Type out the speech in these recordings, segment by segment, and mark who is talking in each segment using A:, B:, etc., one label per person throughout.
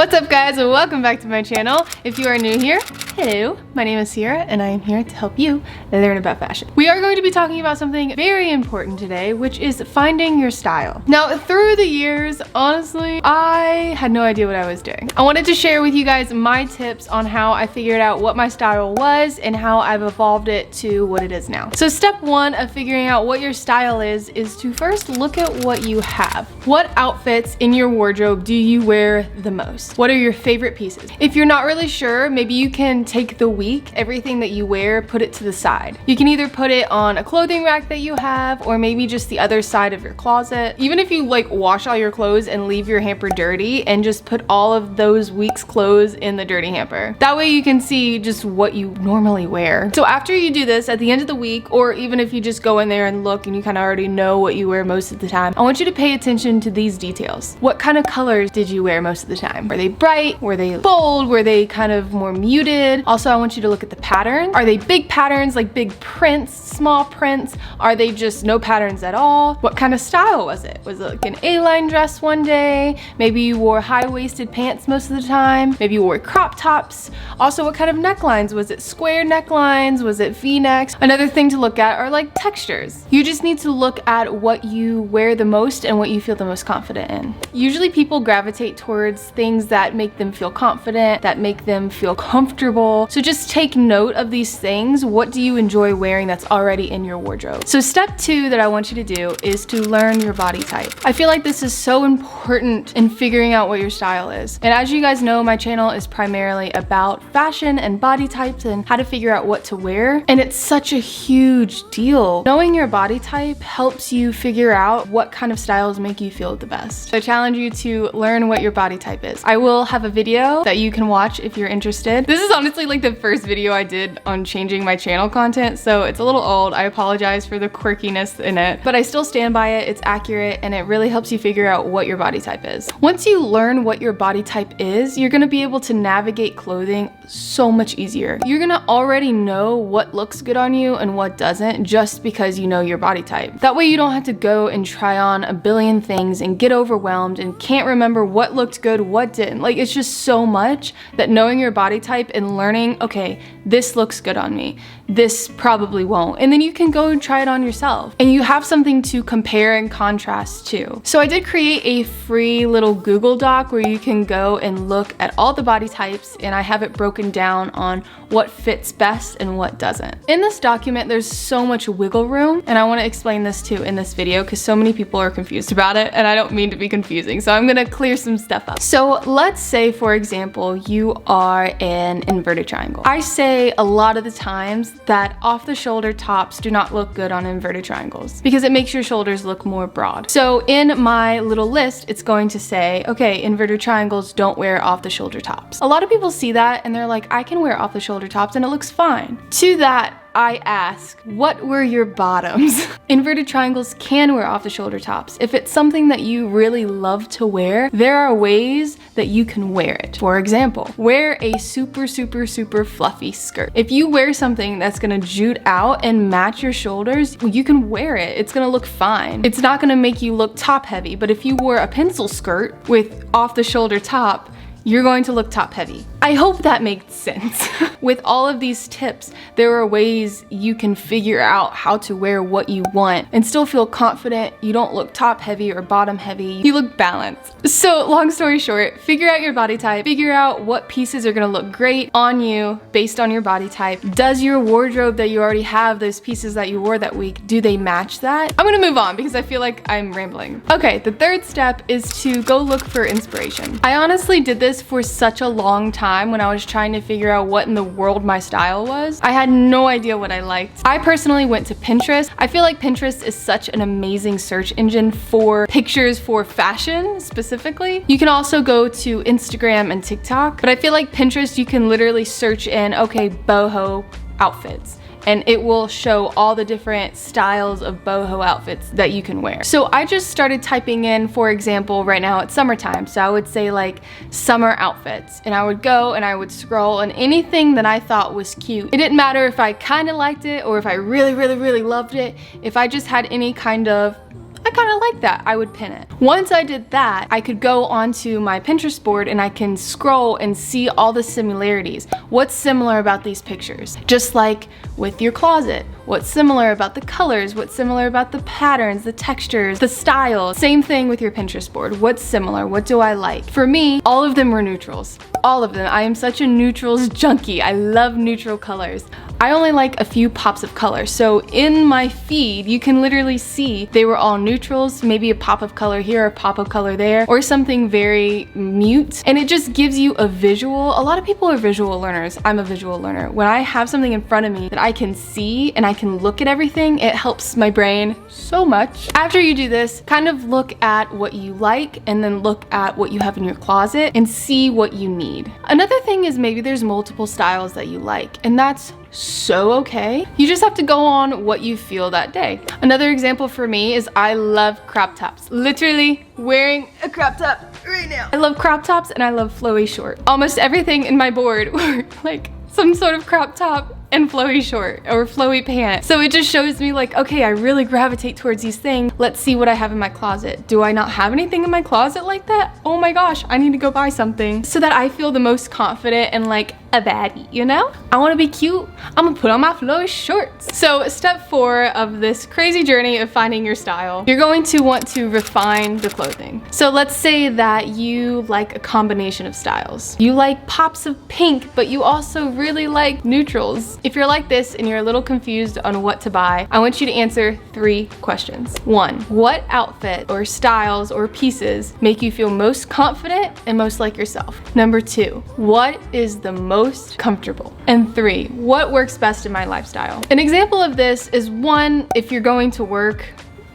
A: What's up guys, and welcome back to my channel. If you are new here, hello, my name is Sierra and I am here to help you learn about fashion. We are going to be talking about something very important today, which is finding your style. Now, through the years, honestly, I had no idea what I was doing. I wanted to share with you guys my tips on how I figured out what my style was and how I've evolved it to what it is now. So step one of figuring out what your style is to first look at what you have. What outfits in your wardrobe do you wear the most? What are your favorite pieces? If you're not really sure, maybe you can take the week, everything that you wear, put it to the side. You can either put it on a clothing rack that you have, or maybe just the other side of your closet. Even if you like wash all your clothes and leave your hamper dirty and just put all of those week's clothes in the dirty hamper. That way you can see just what you normally wear. So after you do this at the end of the week, or even if you just go in there and look and you kind of already know what you wear most of the time, I want you to pay attention to these details. What kind of colors did you wear most of the time? Were they bright? Were they bold? Were they kind of more muted? Also, I want you to look at the pattern. Are they big patterns, like big prints, small prints? Are they just no patterns at all? What kind of style was it? Was it like an A-line dress one day? Maybe you wore high-waisted pants most of the time. Maybe you wore crop tops. Also, what kind of necklines? Was it square necklines? Was it V-necks? Another thing to look at are like textures. You just need to look at what you wear the most and what you feel the most confident in. Usually people gravitate towards things that make them feel confident, that make them feel comfortable. So just take note of these things. What do you enjoy wearing that's already in your wardrobe? So step two that I want you to do is to learn your body type. I feel like this is so important in figuring out what your style is. And as you guys know, my channel is primarily about fashion and body types and how to figure out what to wear. And it's such a huge deal. Knowing your body type helps you figure out what kind of styles make you feel the best. So I challenge you to learn what your body type is. I will have a video that you can watch if you're interested. This is honestly like the first video I did on changing my channel content, so it's a little old. I apologize for the quirkiness in it, but I still stand by it. It's accurate and it really helps you figure out what your body type is. Once you learn what your body type is, you're gonna be able to navigate clothing so much easier. You're gonna already know what looks good on you and what doesn't just because you know your body type. That way you don't have to go and try on a billion things and get overwhelmed and can't remember what looked good, what didn't. Like, it's just so much that knowing your body type and learning, okay, this looks good on me, this probably won't. And then you can go and try it on yourself. And you have something to compare and contrast to. So I did create a free little Google Doc where you can go and look at all the body types, and I have it broken down on what fits best and what doesn't. In this document, there's so much wiggle room, and I want to explain this too in this video because so many people are confused about it, and I don't mean to be confusing, so I'm gonna clear some stuff up. So let's say, for example, you are an inverted triangle. I say a lot of the times that off-the-shoulder tops do not look good on inverted triangles because it makes your shoulders look more broad. So in my little list, it's going to say, okay, inverted triangles don't wear off-the-shoulder tops. A lot of people see that and they're like, I can wear off-the-shoulder tops and it looks fine. To that, I ask, what were your bottoms? Inverted triangles can wear off the shoulder tops. If it's something that you really love to wear, there are ways that you can wear it. For example, wear a super fluffy skirt. If you wear something that's gonna jute out and match your shoulders, you can wear it. It's gonna look fine. It's not gonna make you look top heavy, but if you wore a pencil skirt with off the shoulder top, you're going to look top heavy. I hope that makes sense. With all of these tips, there are ways you can figure out how to wear what you want and still feel confident. You don't look top heavy or bottom heavy. You look balanced. So long story short, figure out your body type, figure out what pieces are gonna look great on you based on your body type. Does your wardrobe that you already have, those pieces that you wore that week, do they match that? I'm gonna move on because I feel like I'm rambling. Okay, the third step is to go look for inspiration. I honestly did this for such a long time when I was trying to figure out what in the world my style was. I had no idea what I liked. I personally went to Pinterest. I feel like Pinterest is such an amazing search engine for pictures for fashion specifically. You can also go to Instagram and TikTok, but I feel like Pinterest you can literally search in, okay, boho outfits. and it will show all the different styles of boho outfits that you can wear. So I just started typing in, for example, right now it's summertime, so I would say like summer outfits, and I would go and I would scroll, and anything that I thought was cute, it didn't matter if I kind of liked it or if I really loved it, if I just had any kind of, I kind of like that. I would pin it. Once I did that, I could go onto my Pinterest board and I can scroll and see all the similarities. What's similar about these pictures? Just like with your closet. What's similar about the colors? What's similar about the patterns, the textures, the styles? Same thing with your Pinterest board. What's similar? What do I like? For me, all of them were neutrals. All of them. I am such a neutrals junkie. I love neutral colors. I only like a few pops of color. So in my feed, you can literally see they were all neutrals, maybe a pop of color here, a pop of color there, or something very mute. And it just gives you a visual. A lot of people are visual learners. I'm a visual learner. When I have something in front of me that I can see and I can look at everything, it helps my brain so much. After you do this, kind of look at what you like and then look at what you have in your closet and see what you need. Another thing is maybe there's multiple styles that you like, and that's so okay. You just have to go on what you feel that day. Another example for me is I love crop tops. Literally wearing a crop top right now. I love crop tops and I love flowy short. Almost everything in my board were like some sort of crop top and flowy short or flowy pant. So it just shows me like, okay, I really gravitate towards these things. Let's see what I have in my closet. Do I not have anything in my closet like that? Oh my gosh, I need to go buy something so that I feel the most confident and like a baddie, you know? I wanna be cute, I'm gonna put on my flowy shorts. So step 4 of this crazy journey of finding your style, you're going to want to refine the clothing. So let's say that you like a combination of styles. You like pops of pink, but you also really like neutrals. If you're like this and you're a little confused on what to buy, I want you to answer 3 questions. 1, what outfit or styles or pieces make you feel most confident and most like yourself? Number 2, what is the most comfortable? And 3, what works best in my lifestyle? An example of this is 1, if you're going to work,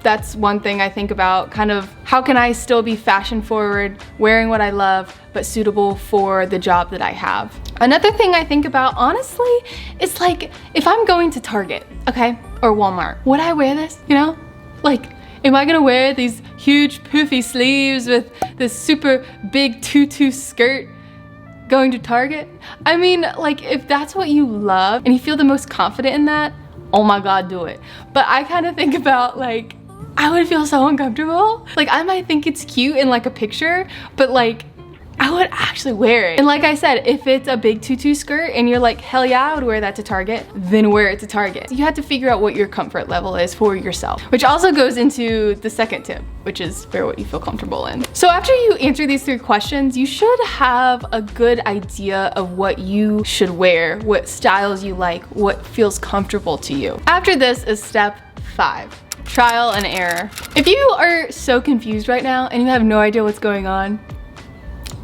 A: that's one thing I think about, kind of how can I still be fashion forward, wearing what I love, but suitable for the job that I have. Another thing I think about, honestly, is like if I'm going to Target, okay, or Walmart, would I wear this, you know? Like, am I gonna wear these huge poofy sleeves with this super big tutu skirt going to Target? I mean, like if that's what you love and you feel the most confident in that, oh my God, do it. But I kind of think about like, I would feel so uncomfortable. Like I might think it's cute in like a picture, but like I would actually wear it. And like I said, if it's a big tutu skirt and you're like, hell yeah, I would wear that to Target, then wear it to Target. You have to figure out what your comfort level is for yourself, which also goes into the second tip, which is wear what you feel comfortable in. So after you answer these 3 questions, you should have a good idea of what you should wear, what styles you like, what feels comfortable to you. After this is step 5. Trial and error. If you are so confused right now and you have no idea what's going on,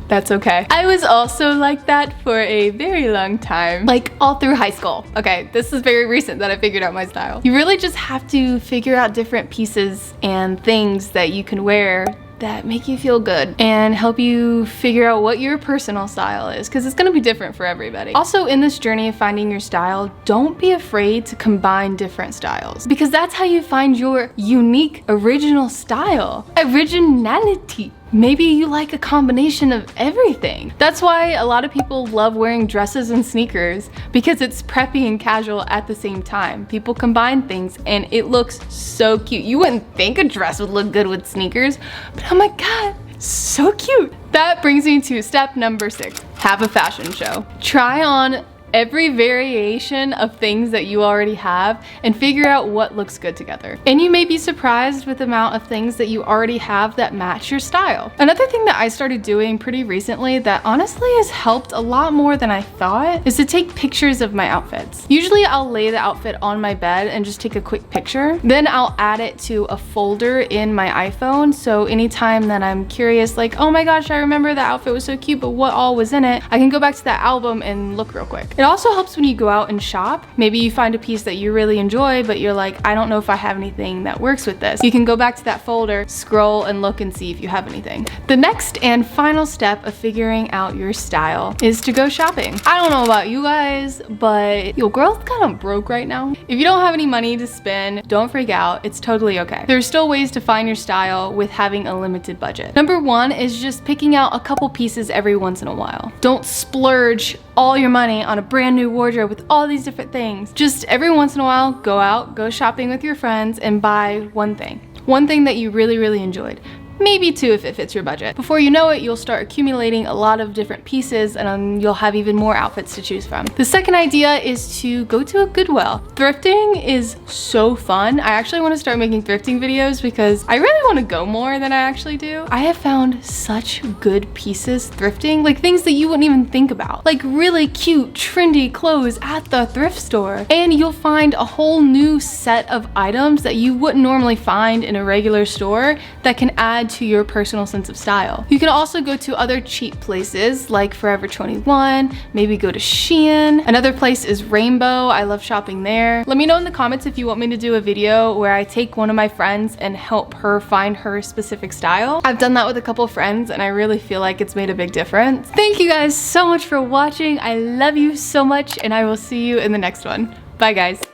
A: that's okay. I was also like that for a very long time, like all through high school. Okay, this is very recent that I figured out my style. You really just have to figure out different pieces and things that you can wear that make you feel good and help you figure out what your personal style is, because it's gonna be different for everybody. Also, in this journey of finding your style, don't be afraid to combine different styles, because that's how you find your unique, original style. Originality. Maybe you like a combination of everything. That's why a lot of people love wearing dresses and sneakers, because it's preppy and casual at the same time. People combine things and it looks so cute. You wouldn't think a dress would look good with sneakers, but oh my God, so cute. That brings me to step number 6. Have a fashion show. Try on every variation of things that you already have and figure out what looks good together. And you may be surprised with the amount of things that you already have that match your style. Another thing that I started doing pretty recently that honestly has helped a lot more than I thought is to take pictures of my outfits. Usually I'll lay the outfit on my bed and just take a quick picture. Then I'll add it to a folder in my iPhone, so anytime that I'm curious, like, oh my gosh, I remember the outfit was so cute, but what all was in it, I can go back to that album and look real quick. It also helps when you go out and shop. Maybe you find a piece that you really enjoy, but you're like, I don't know if I have anything that works with this. You can go back to that folder, scroll, and look and see if you have anything. The next and final step of figuring out your style is to go shopping. I don't know about you guys, but your girl's kind of broke right now. If you don't have any money to spend, don't freak out. It's totally okay. There are still ways to find your style with having a limited budget. Number 1 is just picking out a couple pieces every once in a while. Don't splurge all your money on a brand new wardrobe with all these different things. Just every once in a while, go out, go shopping with your friends and buy one thing. one thing that you really enjoyed. Maybe two if it fits your budget. Before you know it, you'll start accumulating a lot of different pieces and you'll have even more outfits to choose from. The second idea is to go to a Goodwill. Thrifting is so fun. I actually want to start making thrifting videos because I really want to go more than I actually do. I have found such good pieces thrifting, like things that you wouldn't even think about. Like really cute, trendy clothes at the thrift store. And you'll find a whole new set of items that you wouldn't normally find in a regular store that can add to your personal sense of style. You can also go to other cheap places like Forever 21, maybe go to Shein. Another place is Rainbow. I love shopping there. Let me know in the comments if you want me to do a video where I take one of my friends and help her find her specific style. I've done that with a couple friends and I really feel like it's made a big difference. Thank you guys so much for watching. I love you so much and I will see you in the next one. Bye guys.